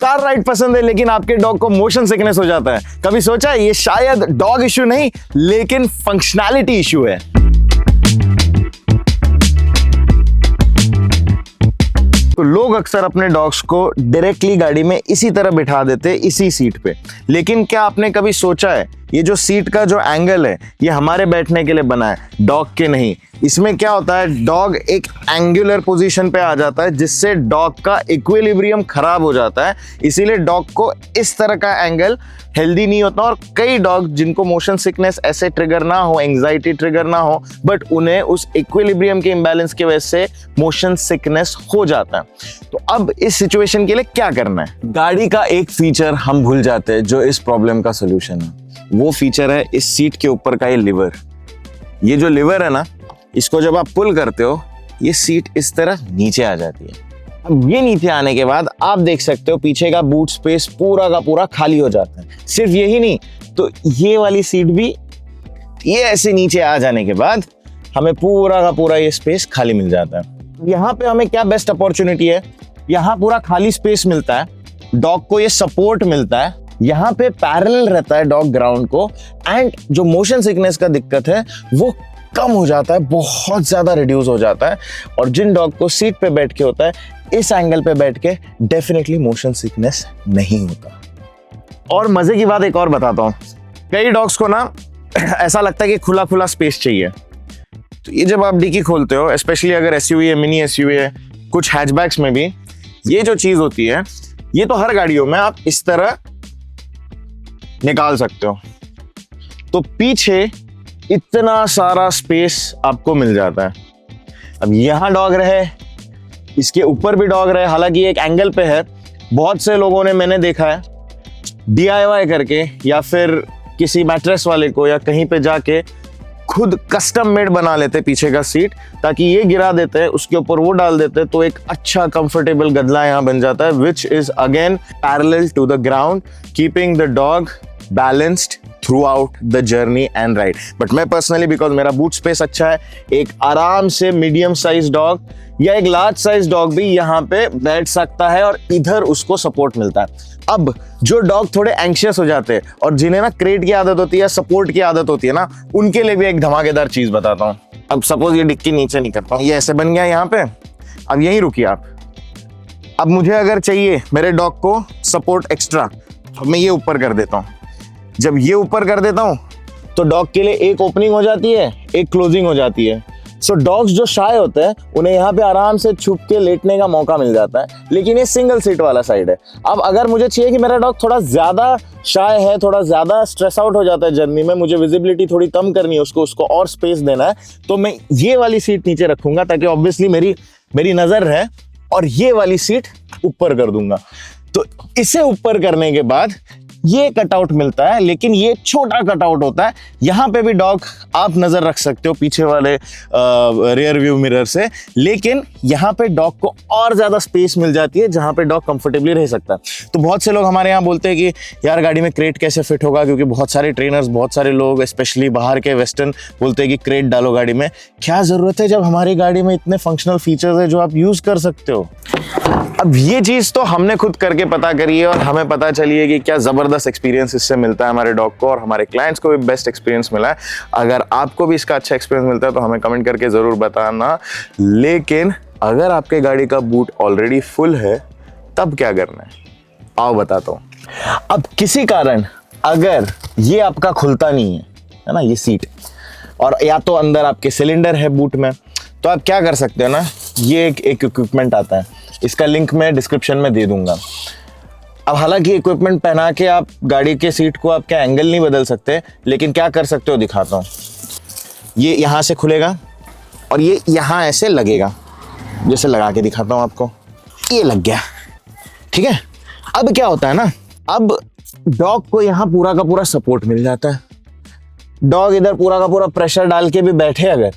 Car ride पसंद है लेकिन आपके डॉग को मोशन सिकनेस हो जाता है। कभी सोचा ये शायद डॉग इश्यू नहीं लेकिन फंक्शनैलिटी इश्यू है। तो लोग अक्सर अपने डॉग्स को डायरेक्टली गाड़ी में इसी तरह बिठा देते इसी सीट पे, लेकिन क्या आपने कभी सोचा है ये जो सीट का जो एंगल है ये हमारे बैठने के लिए बना है, डॉग के नहीं। इसमें क्या होता है, डॉग एक एंगुलर पोजीशन पे आ जाता है जिससे डॉग का इक्विलिब्रियम खराब हो जाता है, इसीलिए डॉग को इस तरह का एंगल हेल्दी नहीं होता। और कई डॉग जिनको मोशन सिकनेस ऐसे ट्रिगर ना हो, एंजाइटी ट्रिगर ना हो, बट उन्हें उस इक्विलिब्रियम के इम्बैलेंस की वजह से मोशन सिकनेस हो जाता है। तो अब इस सिचुएशन के लिए क्या करना है, गाड़ी का एक फीचर हम भूल जाते हैं जो इस प्रॉब्लम का सोल्यूशन है। वो फीचर है इस सीट के ऊपर का ये लिवर। ये जो लिवर है ना, इसको जब आप पुल करते हो ये सीट इस तरह नीचे आ जाती है। अब ये नीचे आने के बाद आप देख सकते हो पीछे का बूट स्पेस पूरा का पूरा खाली हो जाता है। सिर्फ यही नहीं, तो ये वाली सीट भी ये ऐसे नीचे आ जाने के बाद हमें पूरा का पूरा ये स्पेस खाली मिल जाता है। यहाँ पे हमें क्या बेस्ट अपॉर्चुनिटी है, यहाँ पूरा खाली स्पेस मिलता है, डॉग को ये सपोर्ट मिलता है, यहाँ पे पैरेलल रहता है डॉग ग्राउंड को, एंड जो मोशन सिकनेस का दिक्कत है वो कम हो जाता है, बहुत ज्यादा रिड्यूस हो जाता है। और जिन डॉग को सीट पे बैठ के होता है, इस एंगल पे बैठ के डेफिनेटली मोशन सिकनेस नहीं होता। और मजे की बात एक और बताता हूँ, कई डॉग्स को ना ऐसा लगता है कि खुला खुला स्पेस चाहिए। तो ये जब आप डिक्की खोलते हो, स्पेशली अगर एसयूवी है, मिनी एसयूवी है, कुछ हैचबैक्स में भी ये जो चीज होती है, ये तो हर गाड़ियों में आप इस तरह निकाल सकते हो, तो पीछे इतना सारा स्पेस आपको मिल जाता है। अब यहां डॉग रहे, इसके ऊपर भी डॉग रहे, हालांकि एक एंगल पे है। बहुत से लोगों ने मैंने देखा है DIY करके या फिर किसी मैट्रेस वाले को या कहीं पे जाके खुद कस्टम मेड बना लेते पीछे का सीट, ताकि ये गिरा देते हैं, उसके ऊपर वो डाल देते हैं, तो एक अच्छा कंफर्टेबल गदला यहाँ बन जाता है, which is again parallel to the ground, keeping the dog balanced throughout the journey and ride. But मैं पर्सनली, बिकॉज मेरा बूट स्पेस अच्छा है, एक आराम से मीडियम साइज डॉग या एक लार्ज साइज डॉग भी यहाँ पे बैठ सकता है और इधर उसको सपोर्ट मिलता है। अब जो डॉग थोड़े एंग्शियस हो जाते हैं और जिन्हें ना क्रेट की आदत होती है, सपोर्ट की आदत होती है ना, उनके लिए भी एक धमाकेदार चीज बताता हूँ। अब सपोज ये डिक्की नीचे नहीं करता हूँ, ये ऐसे बन गया यहाँ पे, अब यहीं रुकिए आप। अब मुझे अगर चाहिए मेरे डॉग को सपोर्ट एक्स्ट्रा, तो मैं ये ऊपर कर देता हूँ। जब ये ऊपर कर देता हूं तो डॉग के लिए एक ओपनिंग हो जाती है, एक क्लोजिंग हो जाती है। सो डॉग्स जो शाय होते हैं उन्हें यहाँ पे आराम से छुप के लेटने का मौका मिल जाता है, लेकिन ये सिंगल सीट वाला साइड है। अब अगर मुझे चाहिए कि मेरा डॉग थोड़ा ज्यादा शाय है, थोड़ा ज्यादा स्ट्रेस आउट हो जाता है जर्नी में, मुझे विजिबिलिटी थोड़ी कम करनी है, उसको और स्पेस देना है, तो मैं ये वाली सीट नीचे रखूंगा ताकि ऑब्वियसली मेरी नजर रहे, और ये वाली सीट ऊपर कर दूंगा। तो इसे ऊपर करने के बाद ये कटआउट मिलता है, लेकिन ये छोटा कटआउट होता है। यहाँ पे भी डॉग आप नजर रख सकते हो पीछे वाले रियर व्यू मिरर से, लेकिन यहाँ पे डॉग को और ज्यादा स्पेस मिल जाती है जहाँ पे डॉग कंफर्टेबली रह सकता है। तो बहुत से लोग हमारे यहाँ बोलते हैं कि यार गाड़ी में क्रेट कैसे फिट होगा, क्योंकि बहुत सारे ट्रेनर्स, बहुत सारे लोग स्पेशली बाहर के वेस्टर्न बोलते हैं कि क्रेट डालो गाड़ी में। क्या जरूरत है जब हमारी गाड़ी में इतने फंक्शनल फीचर्स है जो आप यूज कर सकते हो। अब ये चीज तो हमने खुद करके पता करी है और हमें पता चली है कि क्या जबरदस्त एक्सपीरियंस इससे मिलता है हमारे डॉग को, और हमारे क्लाइंट्स को भी बेस्ट एक्सपीरियंस मिला है। अगर आपको भी इसका अच्छा एक्सपीरियंस मिलता है तो हमें कमेंट करके जरूर बताना। लेकिन अगर आपके गाड़ी का बूट ऑलरेडी फुल है तब क्या करना है, आओ बताता हूं। अब किसी कारण अगर ये आपका खुलता नहीं है ना, ये सीट, और या तो अंदर आपके सिलेंडर है बूट में, तो आप क्या कर सकते हो ना, ये एक इक्विपमेंट आता है, इसका लिंक मैं डिस्क्रिप्शन में दे दूंगा। अब हालांकि इक्विपमेंट पहना के आप गाड़ी के सीट को आपके एंगल नहीं बदल सकते, लेकिन क्या कर सकते हो दिखाता हूँ। ये यहाँ से खुलेगा और ये यहाँ ऐसे लगेगा, जैसे लगा के दिखाता हूँ आपको। ये लग गया, ठीक है। अब क्या होता है ना, अब डॉग को यहाँ पूरा का पूरा सपोर्ट मिल जाता है। डॉग इधर पूरा का पूरा प्रेशर डाल के भी बैठे अगर,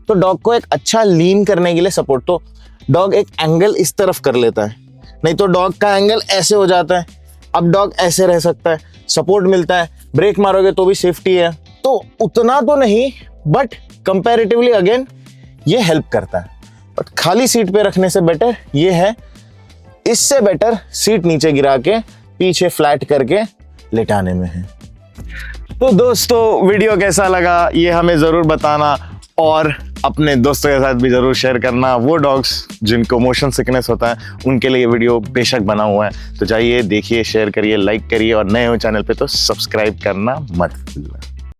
तो डॉग को एक अच्छा लीन करने के लिए सपोर्ट, तो डॉग एक एंगल इस तरफ कर लेता है, नहीं तो डॉग का एंगल ऐसे हो जाता है। अब डॉग ऐसे रह सकता है, सपोर्ट मिलता है, ब्रेक मारोगे तो भी सेफ्टी है। तो उतना तो नहीं, बट कंपैरेटिवली अगेन ये हेल्प करता है। बट खाली सीट पे रखने से बेटर ये है इससे बेटर सीट नीचे गिरा के पीछे फ्लैट करके लेटाने में है। तो दोस्तों वीडियो कैसा लगा ये हमें ज़रूर बताना, और अपने दोस्तों के साथ भी ज़रूर शेयर करना। वो डॉग्स जिनको मोशन सिकनेस होता है उनके लिए ये वीडियो बेशक बना हुआ है। तो जाइए देखिए, शेयर करिए, लाइक करिए, और नए हो चैनल पे तो सब्सक्राइब करना मत भूलना।